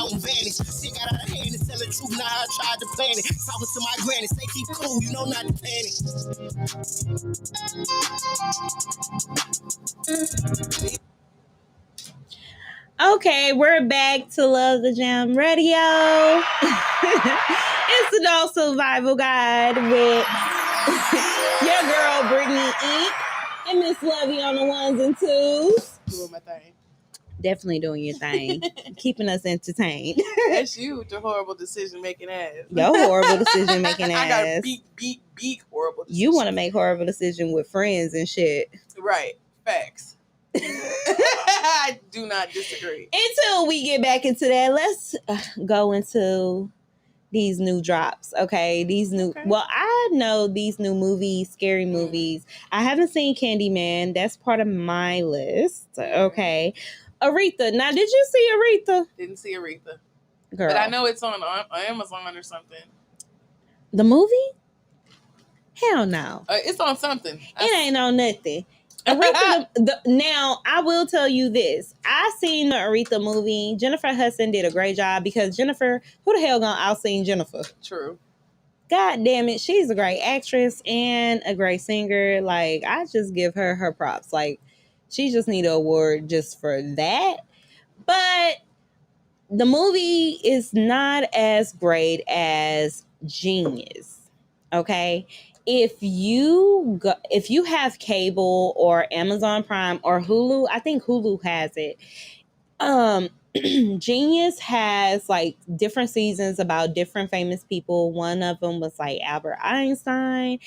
mountain vanish. Shit got out of hand to tell the truth, now I tried to plan it. Talking to my granny, say keep cool, you know not to panic. Okay, we're back to Love the Jam Radio. It's the Adult Survival Guide with your girl Brittany Inc. and Miss Lovey on the ones and twos. Doing my thing. Definitely doing your thing. Keeping us entertained. That's you with your horrible decision making ass. Your horrible decision making ass. I got a beak horrible decision. You want to make horrible decision with friends and shit. Right. Facts. I do not disagree. Until we get back into that, let's go into these new drops, okay? Well, I know these new movies, scary movies. I haven't seen Candyman. That's part of my list, okay? Aretha. Now, did you see Aretha? Didn't see Aretha. Girl. But I know it's on Amazon or something. The movie? Hell no. It's on something. It ain't on nothing. Aretha, now, I will tell you this. I seen the Aretha movie. Jennifer Hudson did a great job because Jennifer, who the hell gonna out-sing Jennifer? True. God damn it. She's a great actress and a great singer. Like, I just give her props. Like, she just need an award just for that. But the movie is not as great as Genius. Okay? If you have cable or Amazon Prime or Hulu, I think Hulu has it. Genius has like different seasons about different famous people. One of them was like Albert Einstein,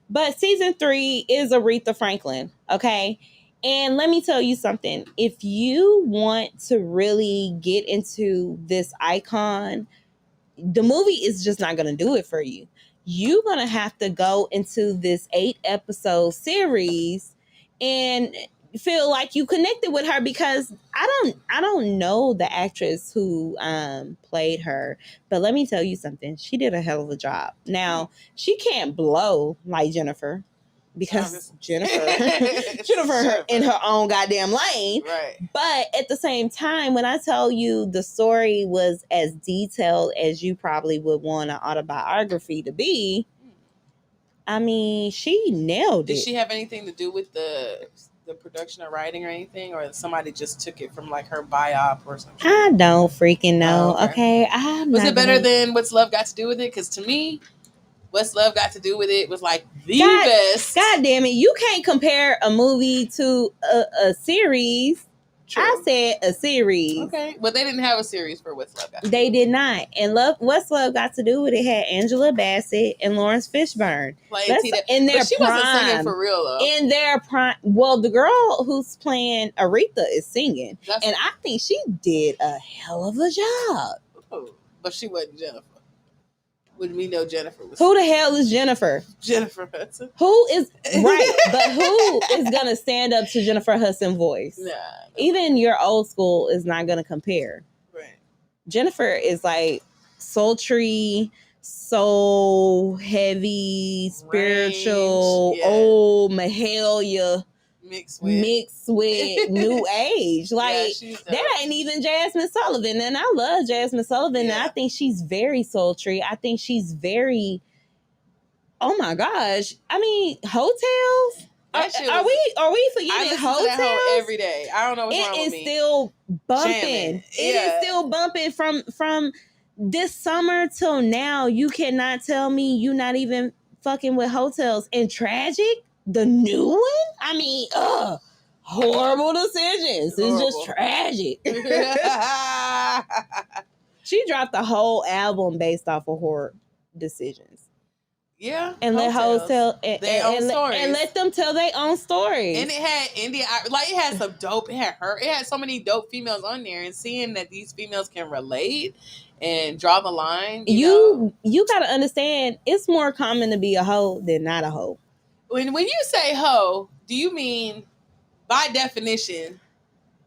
but season 3 is Aretha Franklin. Okay. And let me tell you something. If you want to really get into this icon, the movie is just not going to do it for you. You're going to have to go into this 8-episode series and feel like you connected with her, because I don't know the actress who played her, but let me tell you something. She did a hell of a job. Now, she can't blow like Jennifer, because Jennifer in her own goddamn lane. Right. But at the same time, when I tell you the story was as detailed as you probably would want an autobiography to be, I mean, she nailed it. Did she have anything to do with the production or writing or anything, or somebody just took it from like her biop or something? I don't freaking know. Oh, okay. Was it better than What's Love Got to Do with It? Because to me, What's Love Got to Do with It was like the best. God damn it. You can't compare a movie to a series. True. I said a series. Okay. But they didn't have a series for What's Love Got to Do. They did not. And What's Love Got to Do with It had Angela Bassett and Lawrence Fishburne. In their but she prime. wasn't singing for real, though. In their prime. Well, the girl who's playing Aretha is singing. And I think she did a hell of a job. Oh, but she wasn't Jennifer. When we know Jennifer was. Who the hell is Jennifer? Jennifer Hudson. Who is right? But who is gonna stand up to Jennifer Hudson's voice? Nah. Even your old school is not gonna compare. Right. Jennifer is like sultry, soul heavy, spiritual, old Mahalia mixed with new age. Like, that ain't even Jasmine Sullivan. And I love Jasmine Sullivan. Yeah. And I think she's very sultry. I think she's very, oh my gosh. I mean, Hotels? Are we forgetting Hotels? That every day. I don't know what's wrong with me. It is still bumping. Jamming. It is still bumping from this summer till now. You cannot tell me you not even fucking with Hotels. And Tragic, the new one? I mean, horrible decisions. It's just tragic. She dropped the whole album based off of horror decisions. Yeah. And let hoes tell their own stories. And let them tell their own stories. And it had it had some dope, it had so many dope females on there, and seeing that these females can relate and draw the line. You gotta understand, it's more common to be a hoe than not a hoe. When you say hoe, do you mean by definition?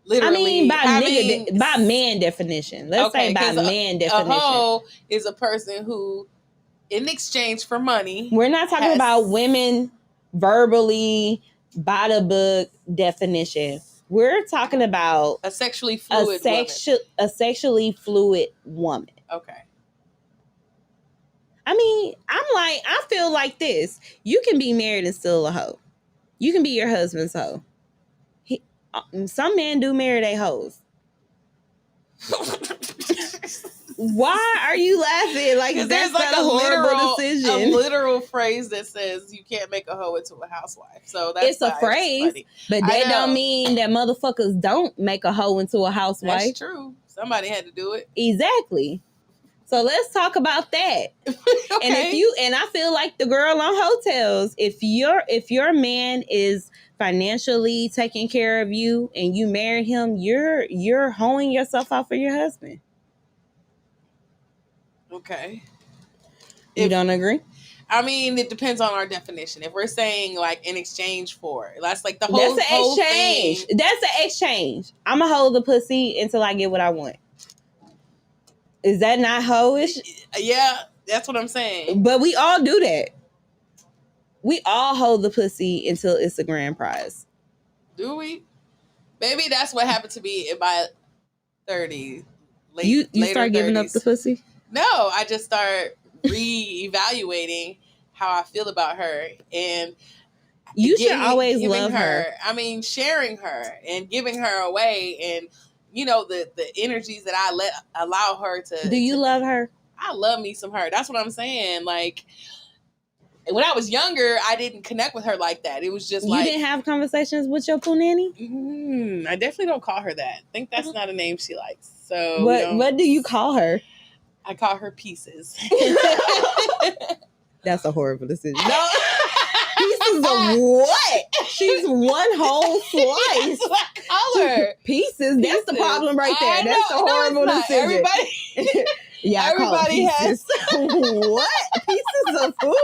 Literally, I mean by man definition. Let's say by man definition. A hoe is a person who, in exchange for money, we're not talking about women verbally by the book definition. We're talking about a sexually fluid woman. a sexually fluid woman. Okay. I mean, I feel like this. You can be married and still a hoe. You can be your husband's hoe. Some men do marry their hoes. Why are you laughing? Like, that's like a horrible decision. A literal phrase that says you can't make a hoe into a housewife. So that's it's a phrase, but that don't mean that motherfuckers don't make a hoe into a housewife. That's true. Somebody had to do it. Exactly. So let's talk about that. Okay. And I feel like the girl on hotels, if your man is financially taking care of you and you marry him, you're hoeing yourself out for your husband. Okay. You don't agree? I mean, it depends on our definition. If we're saying like in exchange for, that's like the whole exchange. Thing. That's an exchange. I'm gonna hold the pussy until I get what I want. Is that not hoish? Yeah, that's what I'm saying. But we all do that. We all hold the pussy until it's a grand prize. Do we? Maybe that's what happened to me in my 30s. You start giving 30s. Up the pussy? No, I just start reevaluating how I feel about her, and you should always love her. I mean, sharing her and giving her away, and you know the energies that I allow her to. Do you love her? I love me some her. That's what I'm saying. Like when I was younger, I didn't connect with her like that. It was just you didn't have conversations with your punani. I definitely don't call her that. I think that's not a name she likes. So what do you call her? I call her Pieces. That's a horrible decision. No. Pieces of what? She's one whole slice. What color? Pieces. That's the problem right there. That's a horrible decision. Everybody. Yeah, everybody has what? Pieces of who?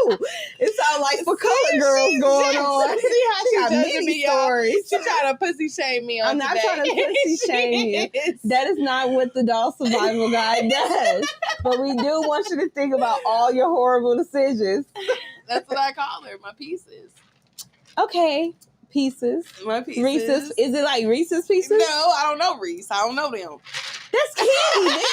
It sounds like for color girls going on. See how she got many many stories. She trying to pussy shame me on I'm not today. trying to pussy shame you. That is not what the doll survival guide does. But we do want you to think about all your horrible decisions. That's what I call her, my Pieces. Okay. Pieces. My Pieces. Reese's. Is it like Reese's Pieces? No, I don't know Reese. I don't know them. That's candy.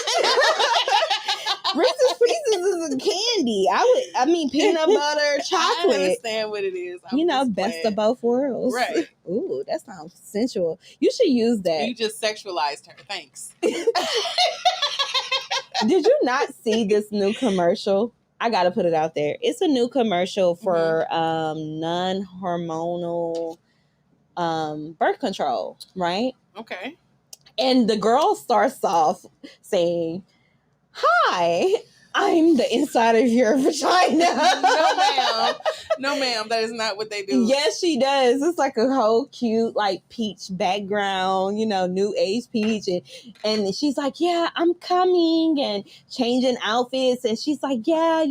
Reese's Pieces is a candy. I mean peanut butter, chocolate. I understand what it is. Best of both worlds. Right. Ooh, that sounds sensual. You should use that. You just sexualized her. Thanks. Did you not see this new commercial? I gotta put it out there. It's a new commercial for non-hormonal birth control, right? Okay. And the girl starts off saying, "Hi, I'm the inside of your vagina." No, ma'am. That is not what they do. Yes, she does. It's like a whole cute, like peach background, new age peach. And she's like, "Yeah, I'm coming," and changing outfits. And she's like, "Yeah,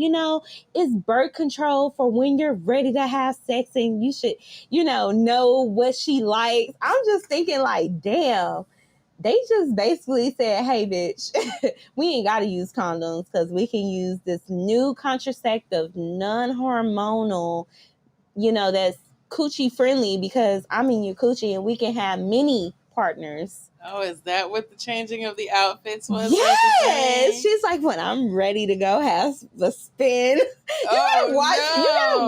it's birth control for when you're ready to have sex, and you should, know what she likes." I'm just thinking like, damn. They just basically said, "Hey, bitch, we ain't got to use condoms because we can use this new contraceptive, non-hormonal, that's coochie friendly because I'm in your coochie and we can have many partners." Oh, is that what the changing of the outfits was? Yes. She's like, "When I'm ready to go have a spin." You gotta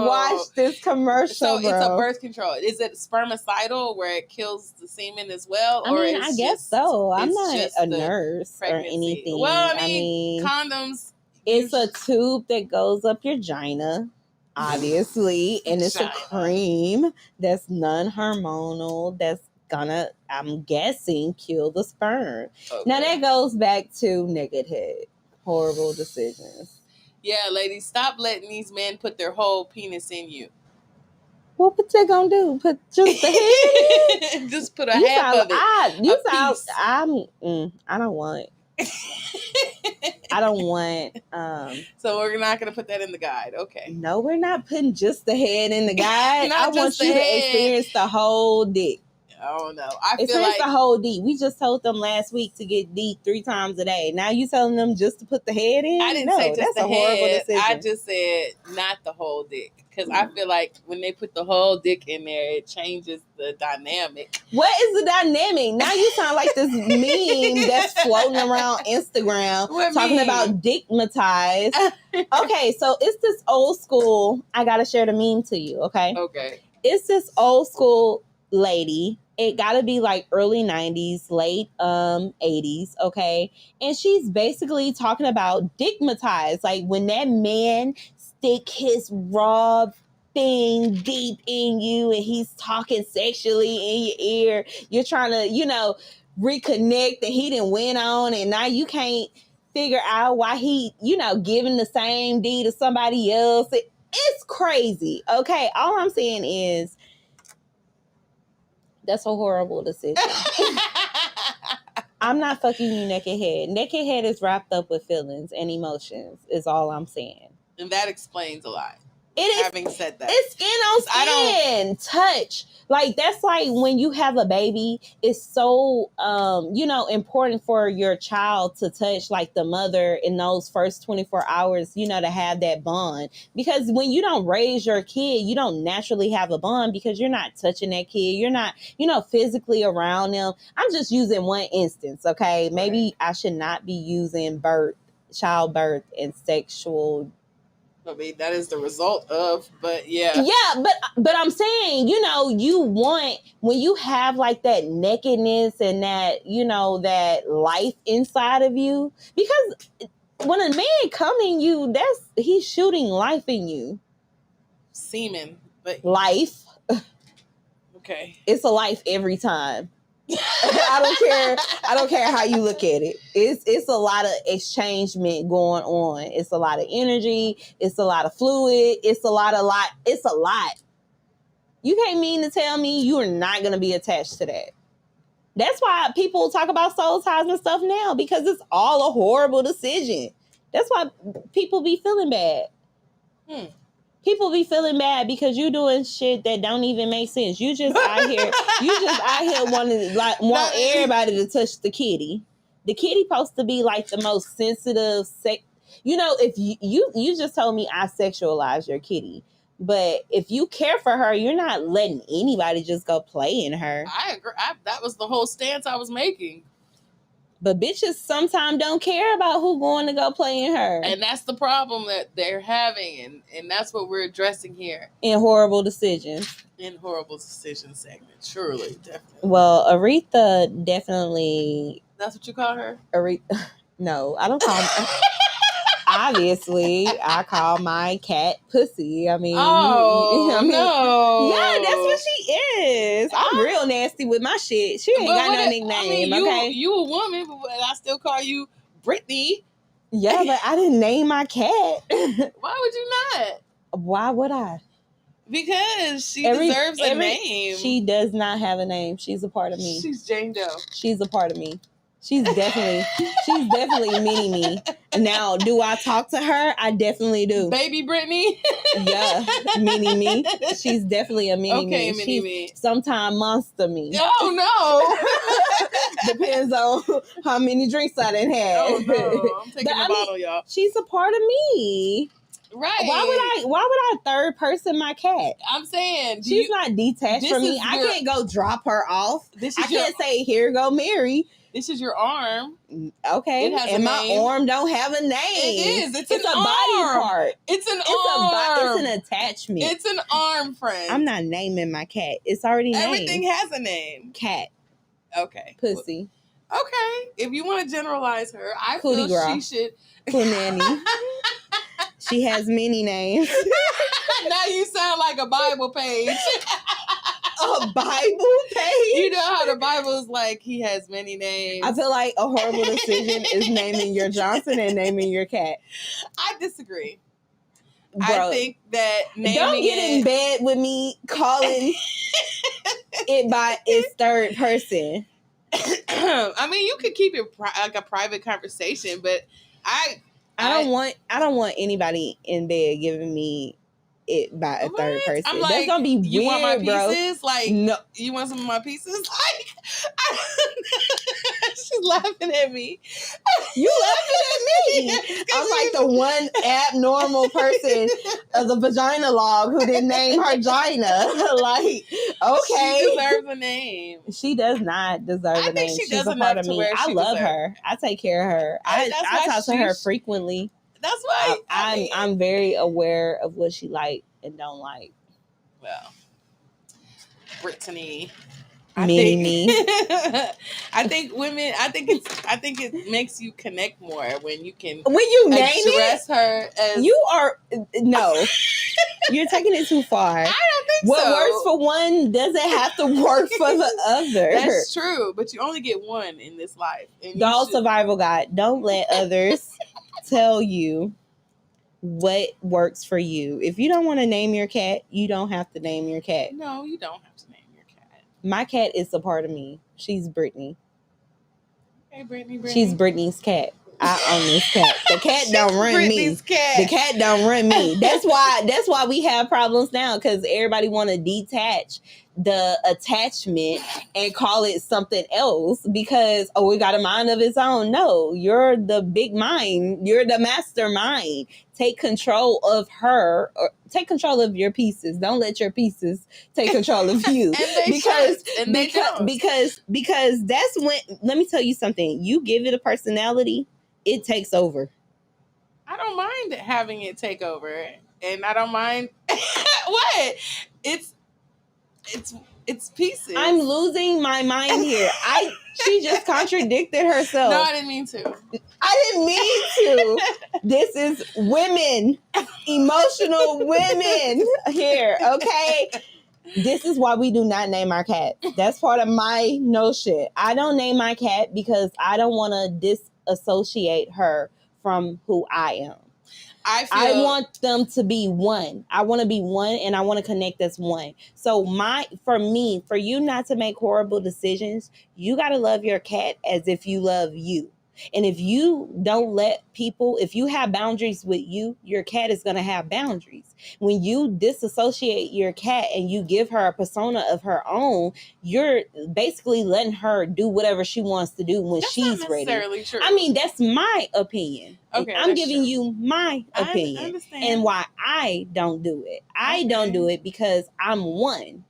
watch this commercial. So bro. It's a birth control. Is it spermicidal where it kills the semen as well? I guess so. I'm not a nurse or anything. Well, I mean condoms. It's a tube that goes up your vagina, obviously, and it's a cream that's non-hormonal that's gonna, I'm guessing, kill the sperm. Okay. Now that goes back to naked head. Horrible decisions. Yeah, ladies, stop letting these men put their whole penis in you. What they gonna do? Put just the head in? Just put half of it. I don't want. I don't want. So we're not going to put that in the guide. Okay. No, we're not putting just the head in the guide. I want you to experience the whole dick. Oh no! I feel like the whole D. We just told them last week to get D 3 times a day. Now you telling them just to put the head in? I didn't say just that's the a horrible head. decision. I just said not the whole dick. because I feel like when they put the whole dick in there, it changes the dynamic. What is the dynamic? Now you sound like this meme that's floating around Instagram talking about dickmatized. Okay, so it's this old school. I gotta share the meme to you. Okay. It's this old school lady. It gotta be like early 90s, late 80s, okay? And she's basically talking about dickmatized. Like when that man stick his raw thing deep in you and he's talking sexually in your ear, you're trying to, reconnect, and he didn't went on, and now you can't figure out why he, giving the same D to somebody else. It's crazy, okay? All I'm saying is that's a horrible decision. I'm not fucking you naked head. Naked head is wrapped up with feelings and emotions, is all I'm saying. And that explains a lot. It is, having said that, it's skin on skin, touch. Like that's like when you have a baby, it's so important for your child to touch like the mother in those first 24 hours, to have that bond. Because when you don't raise your kid, you don't naturally have a bond because you're not touching that kid. You're not, physically around them. I'm just using one instance, okay? Maybe I should not be using childbirth and sexual. I mean, that is the result of, but yeah. Yeah, but I'm saying, you want, when you have like that nakedness and that, that life inside of you, because when a man come in you, he's shooting life in you. Semen, but life. Okay. It's a life every time. I don't care how you look at it. It's a lot of exchangement going on. It's a lot of energy. It's a lot of fluid. It's a lot. You can't mean to tell me you are not going to be attached to that. That's why people talk about soul ties and stuff now, because it's all a horrible decision. That's why people be feeling bad. People be feeling bad because you doing shit that don't even make sense. You just out here want everybody to touch the kitty. The kitty supposed to be like the most sensitive if you just told me I sexualize your kitty. But if you care for her, you're not letting anybody just go play in her. I agree. That was the whole stance I was making. But bitches sometimes don't care about who going to go play in her. And that's the problem that they're having. And that's what we're addressing here. In Horrible Decisions. In Horrible Decisions segment. Surely, definitely. Well, Aretha definitely... That's what you call her? Aretha... No, I don't call her... Obviously, I call my cat Pussy. I mean, no. Yeah, that's what she is. I'm real nasty with my shit. She ain't got no nickname. Okay, you a woman, but I still call you Brittany. Yeah, but I didn't name my cat. Why would you not? Why would I? Because she deserves a name. She does not have a name. She's a part of me. She's Jane Doe. She's a part of me. She's definitely mini me. Now, do I talk to her? I definitely do. Baby Brittany? Yeah, mini me. She's definitely a mini me. Okay, mini me. Sometimes monster me. Oh, no. Depends on how many drinks I done had. Oh, no. I'm taking the bottle, y'all. She's a part of me. Right. Why would I third person my cat? I'm saying she's not detached from me. I can't go drop her off. I can't say, here go Mary. This is your arm. Okay. And my arm don't have a name. It is. It's an a arm. Body part. It's an arm. It's an attachment. It's an arm, friend. I'm not naming my cat. It's already named. Everything has a name. Cat. Okay. Pussy. Okay. If you want to generalize her, I Cootie feel girl. She should. Nanny. She has many names. Now you sound like a Bible page. A Bible page? You know how the Bible is like, he has many names. I feel like a horrible decision is naming your Johnson and naming your cat. I disagree. Bro, I think that naming don't get in bed with me calling it by its third person. I mean, you could keep it like a private conversation, but I don't want anybody in bed giving me it by a third person. I'm like, that's gonna be weird, you want my bro. pieces? Like, no, you want some of my pieces? Like, she's laughing at me. You laughing at me? I'm like the one abnormal person of the vagina log who didn't name her Gina. Like, okay. She deserves a name. She does not deserve a name. She She's does a enough part of to me. where I she love deserves her. I take care of her. I talk to her frequently. That's why I'm very aware of what she like and don't like. Well, Brittany. I think women. I think it makes you connect more when you can address her as you are. No, you're taking it too far. I don't think what so. What works for one doesn't have to work for the other. That's true, but you only get one in this life. And Doll survival guide. Don't let others tell you what works for you. If you don't want to name your cat, you don't have to name your cat. No, you don't have to name your cat. My cat is a part of me. She's Brittany. Hey, Brittany. She's Brittany's cat. I own this cat. The cat don't run Brittany's me. Cat. The cat don't run me. That's why we have problems now, because everybody want to detach the attachment and call it something else because we got a mind of its own. No, you're the big mind. You're the mastermind. Take control of her, or take control of your pieces. Don't let your pieces take control of you. because that's when, let me tell you something. You give it a personality, it takes over. I don't mind having it take over, and I don't mind what it's pieces. I'm losing my mind here. She just contradicted herself. No, I didn't mean to. I didn't mean to. This is women, emotional women here, okay? This is why we do not name our cat. That's part of my no shit. I don't name my cat because I don't want to disassociate her from who I am. I want them to be one. I want to be one, and I want to connect as one. So for you not to make horrible decisions, you got to love your cat as if you love you. And if you don't let people, if you have boundaries with you, your cat is going to have boundaries. When you disassociate your cat and you give her a persona of her own, you're basically letting her do whatever she wants to do when she's ready. That's not necessarily true. I mean, that's my opinion. Okay, I'm giving you my opinion. I understand. And why I don't do it. I don't do it because I'm one.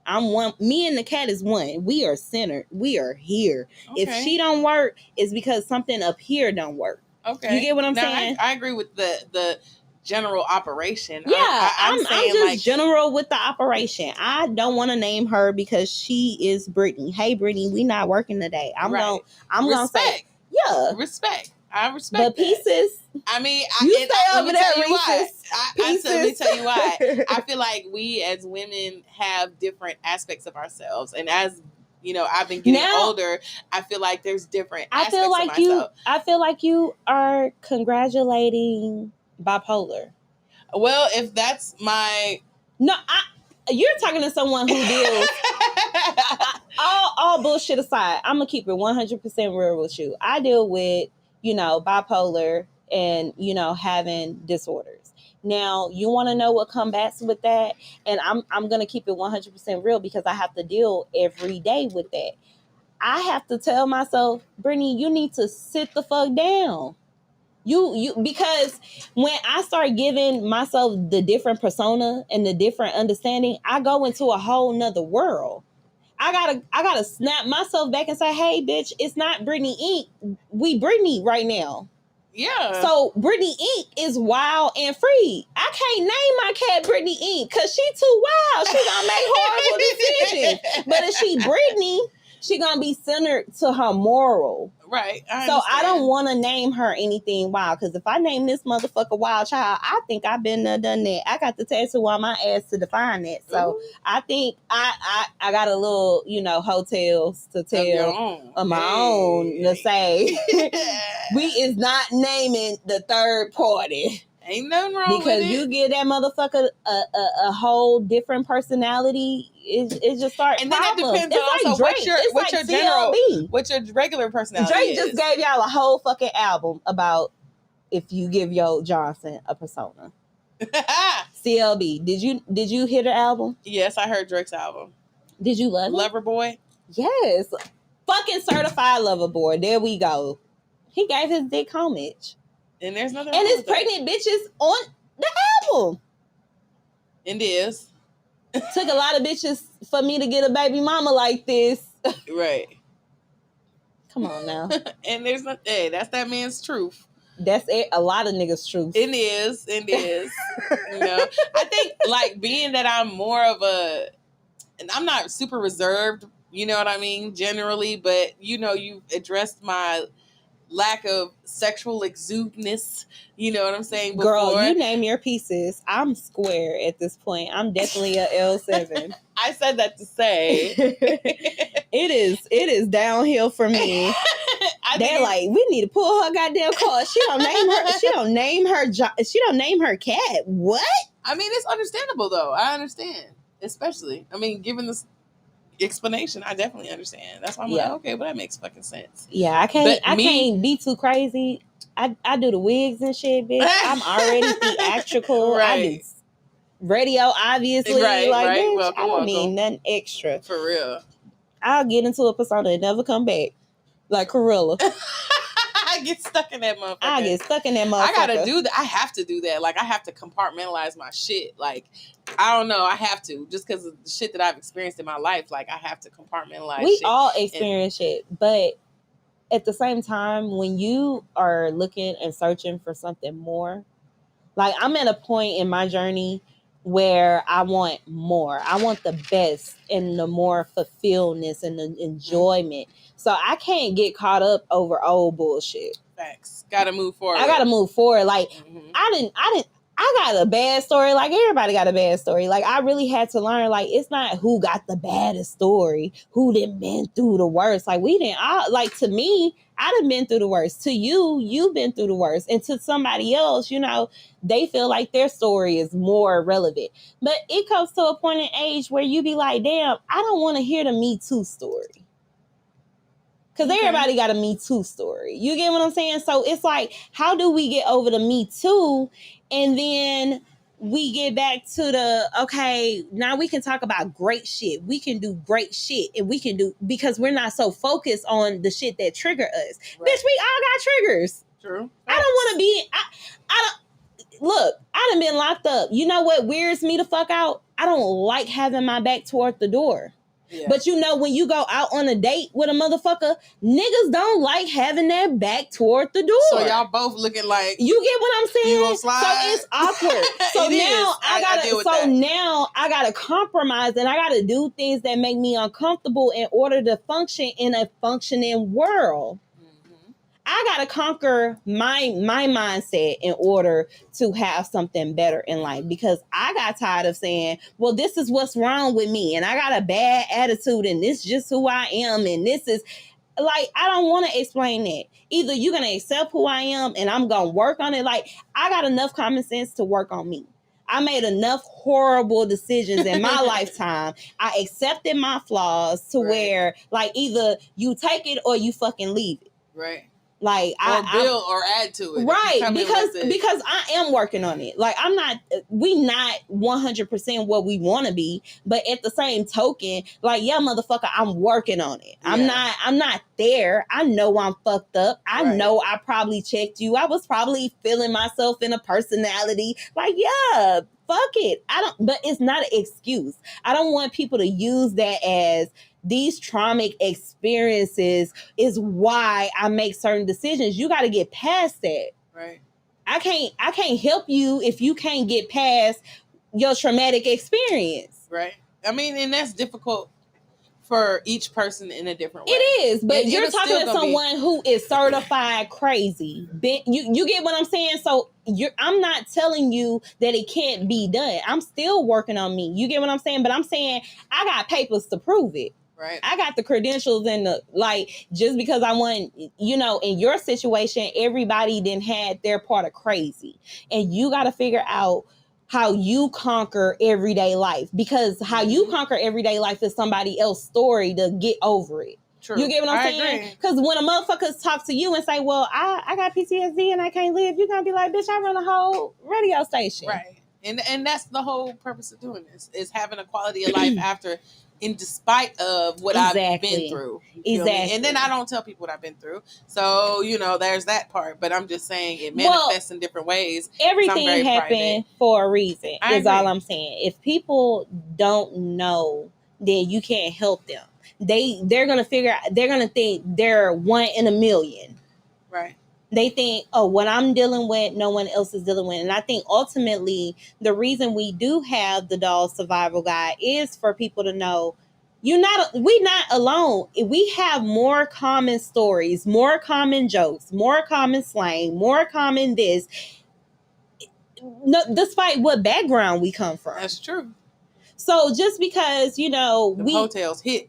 Me and the cat is one. We are centered. We are here. Okay. If she don't work, it's because something up here don't work. Okay. You get what I'm saying? I agree with the general operation. Yeah, I'm just general with the operation. I don't want to name her because she is Brittany. Hey, Brittany, we not working today. I'm gonna say, yeah, respect. I respect the pieces. I mean, you stay over there, Reese's. Let me tell you why. I feel like we as women have different aspects of ourselves, and as you know, I've been getting older. I feel like there's different aspects of myself. I feel like you are congratulating bipolar. Well, if that's my you're talking to someone who deals. all bullshit aside, I'm gonna keep it 100% real with you. I deal with bipolar and having disorders. Now, you want to know what combats with that, and I'm gonna keep it 100% real because I have to deal every day with that. I have to tell myself, Brittany, you need to sit the fuck down. Because when I start giving myself the different persona and the different understanding, I go into a whole nother world. I gotta snap myself back and say, hey, bitch, it's not Brittany Inc. We Brittany right now. Yeah. So Brittany Inc. is wild and free. I can't name my cat Brittany Inc. because she too wild. She gonna make horrible decisions. But if she Brittany, she gonna be centered to her moral. Right. I don't want to name her anything wild, because if I name this motherfucker Wild Child, I think I've been there, done that. I got the tattoo on my ass to define that. So ooh. I think I got a little, hotels to tell of my own to say we is not naming the third party. Ain't nothing wrong because with it. You give that motherfucker a whole different personality, it just starts. And then problems. It depends on also what's your regular personality. Drake just gave y'all a whole fucking album about if you give Yo Johnson a persona. CLB. Did you hear the album? Yes, I heard Drake's album. Did you love it? Lover Boy? Yes. Fucking certified lover boy. There we go. He gave his dick homage. And there's nothing and it's pregnant bitches on the album. It is. Took a lot of bitches for me to get a baby mama like this. Right. Come on now. And there's not. Hey, that's that man's truth. That's it. A lot of niggas' truth. It is. You know, I think like being that I'm more of a, and I'm not super reserved. You know what I mean? Generally, but you know, you addressed my lack of sexual exudeness. You know what I'm saying? Before. Girl, you name your pieces. I'm square at this point. I'm definitely a L7. I said that to say it is downhill for me. They're like, we need to pull her goddamn card. She don't name her cat. What? I mean, it's understandable though. I understand, especially. I mean, given this explanation, I definitely understand. That's why I'm like, okay, but that makes fucking sense. Yeah, I can't be too crazy. I do the wigs and shit, bitch. I'm already theatrical. Right. I do radio, obviously. Right, like, right. bitch, Welcome, I don't need nothing extra. For real. I'll get into a persona and never come back. Like Corilla. I get stuck in that motherfucker. I gotta do that. I have to do that. Like, I have to compartmentalize my shit. Like, I don't know. I have to. Just because of the shit that I've experienced in my life. Like, I have to compartmentalize We shit. all experience shit. But at the same time, when you are looking and searching for something more, like, I'm at a point in my journey where I want more. I want the best and the more fulfillment and the enjoyment. So I can't get caught up over old bullshit. Facts. Gotta move forward. I gotta move forward. Like, I got a bad story. Like, everybody got a bad story. Like, I really had to learn, like, it's not who got the baddest story, who done been through the worst. Like, to me, I done been through the worst. To you, you've been through the worst. And to somebody else, you know, they feel like their story is more relevant. But it comes to a point in age where you be like, damn, I don't want to hear the Me Too story. Because everybody got a Me Too story. You get what I'm saying? So it's like, how do we get over the Me Too? And then we get back to the, okay, now we can talk about great shit. We can do great shit. And we can do, because we're not so focused on the shit that trigger us. Right. Bitch, we all got triggers. True. I don't want to be, look, I done been locked up. You know what weirds me the fuck out? I don't like having my back toward the door. Yeah. But you know, when you go out on a date with a motherfucker, niggas don't like having their back toward the door. So y'all both looking like, you get what I'm saying? You gonna slide? So it's awkward. So now I gotta compromise and I gotta do things that make me uncomfortable in order to function in a functioning world. I gotta conquer my mindset in order to have something better in life, because I got tired of saying, well, this is what's wrong with me and I got a bad attitude and this is just who I am and this is like, I don't want to explain that. Either you're gonna accept who I am and I'm gonna work on it. Like, I got enough common sense to work on me. I made enough horrible decisions in my lifetime. I accepted my flaws to where, like, either you take it or you fucking leave it. Right. Like, or build or add to it. Right. Because I am working on it. Like, we not 100% what we want to be, but at the same token, like, yeah, motherfucker, I'm working on it. Yeah. I'm not there. I know I'm fucked up. I know I probably checked you. I was probably feeling myself in a personality. Like, yeah, fuck it. But it's not an excuse. I don't want people to use that as these traumatic experiences is why I make certain decisions. You got to get past that. Right. I can't help you if you can't get past your traumatic experience. Right. I mean, and that's difficult for each person in a different way. It is, but you're talking to someone who is certified crazy. You get what I'm saying? So I'm not telling you that it can't be done. I'm still working on me. You get what I'm saying? But I'm saying I got papers to prove it. Right. I got the credentials and just because I want, you know, in your situation, everybody then had their part of crazy. And you got to figure out how you conquer everyday life, because how you conquer everyday life is somebody else's story to get over it. True. You get what I'm saying? Because when a motherfucker talk to you and say, well, I got PTSD and I can't live, you're going to be like, bitch, I run a whole radio station. Right. And that's the whole purpose of doing this, is having a quality of life after in despite of what I've been through. You feel me? And then I don't tell people what I've been through. So, there's that part. But I'm just saying it manifests in different ways. Everything happened for a reason, is all I'm saying. If people don't know, then you can't help them. They're going to think they're one in a million. Right. They think, oh, what I'm dealing with, no one else is dealing with. And I think ultimately the reason we do have the Doll Survival Guide is for people to know we're not alone. We have more common stories, more common jokes, more common slang, more common this, despite what background we come from. That's true. So just because, the hotels hit.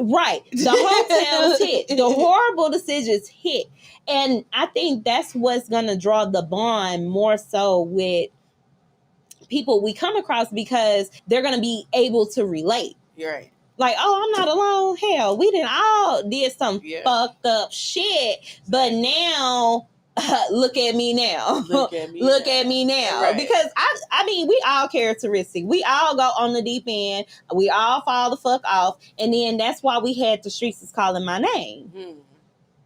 Right. The hotels hit. The horrible decisions hit. And I think that's what's going to draw the bond more so with people we come across, because they're going to be able to relate. You're right. Like, oh, I'm not alone. Hell, we all did some fucked up shit. But now, look at me now. Look at me now. Right. Because, I mean, we all characteristic. We all go on the deep end. We all fall the fuck off. And then that's why we had the streets is calling my name. Mm-hmm.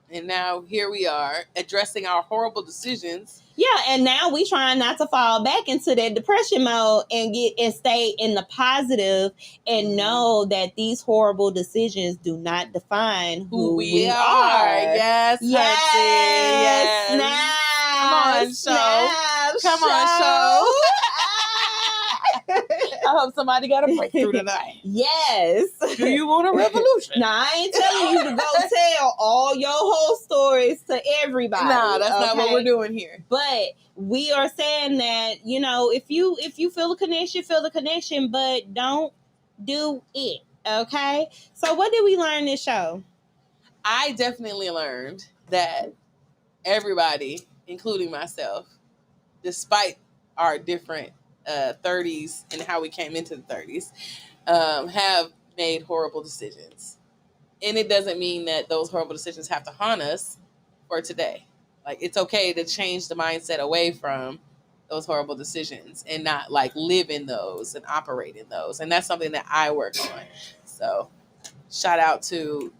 And now here we are addressing our horrible decisions. Yeah, and now we trying not to fall back into that depression mode and stay in the positive and know that these horrible decisions do not define who we are. Yes, yes. Come on, show. I hope somebody got a breakthrough tonight. Yes. Do you want a revolution? No, I ain't telling you to go tell all your whole stories to everybody. No, that's not what we're doing here. But we are saying that, if you feel a connection, feel the connection, but don't do it. Okay? So what did we learn this show? I definitely learned that everybody, including myself, despite our different 30s and how we came into the 30s, have made horrible decisions. And it doesn't mean that those horrible decisions have to haunt us for today. Like, it's okay to change the mindset away from those horrible decisions and not live in those and operate in those. And that's something that I work on. So shout out to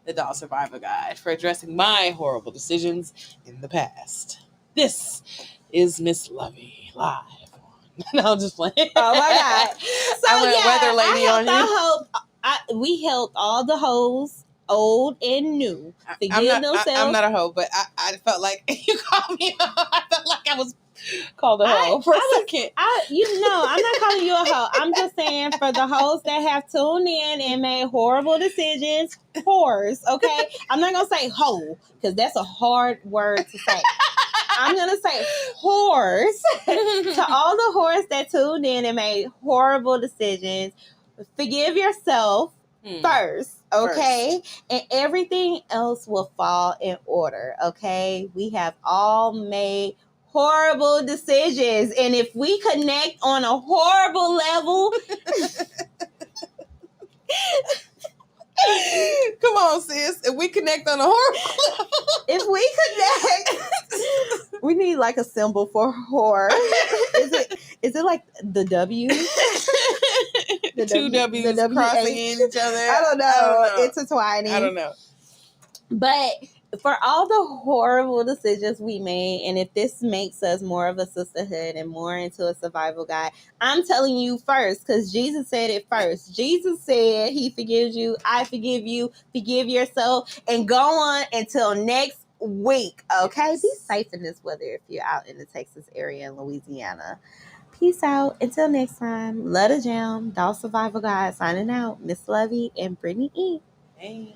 the Doll Survivor Guide for addressing my horrible decisions in the past. This is Miss Lovey live. No, I'm just playing. Oh my God. So I went weather lady on you. We helped all the hoes, old and new. I'm not a hoe, but I felt like you called me. I felt like I was called a hoe for a second. I'm not calling you a hoe. I'm just saying, for the hoes that have tuned in and made horrible decisions, whores, okay? I'm not going to say hoe, because that's a hard word to say. I'm going to say whores. To all the whores that tuned in and made horrible decisions, forgive yourself first, okay? And everything else will fall in order, okay? We have all made horrible decisions. And if we connect on a horrible level... Come on, sis. If we connect on a horrible level. If we connect, we need a symbol for whore. Is it like the W? The two W's crossing in each other. I don't know. Intertwining. I don't know. But for all the horrible decisions we made, and if this makes us more of a sisterhood and more into a survival guide, I'm telling you first, because Jesus said it first. Jesus said he forgives you, I forgive you, forgive yourself, and go on until next week, okay? Be safe in this weather if you're out in the Texas area and Louisiana. Peace out. Until next time, Love the Jam, Doll Survival Guide, signing out. Miss Lovey and Brittany E. Hey.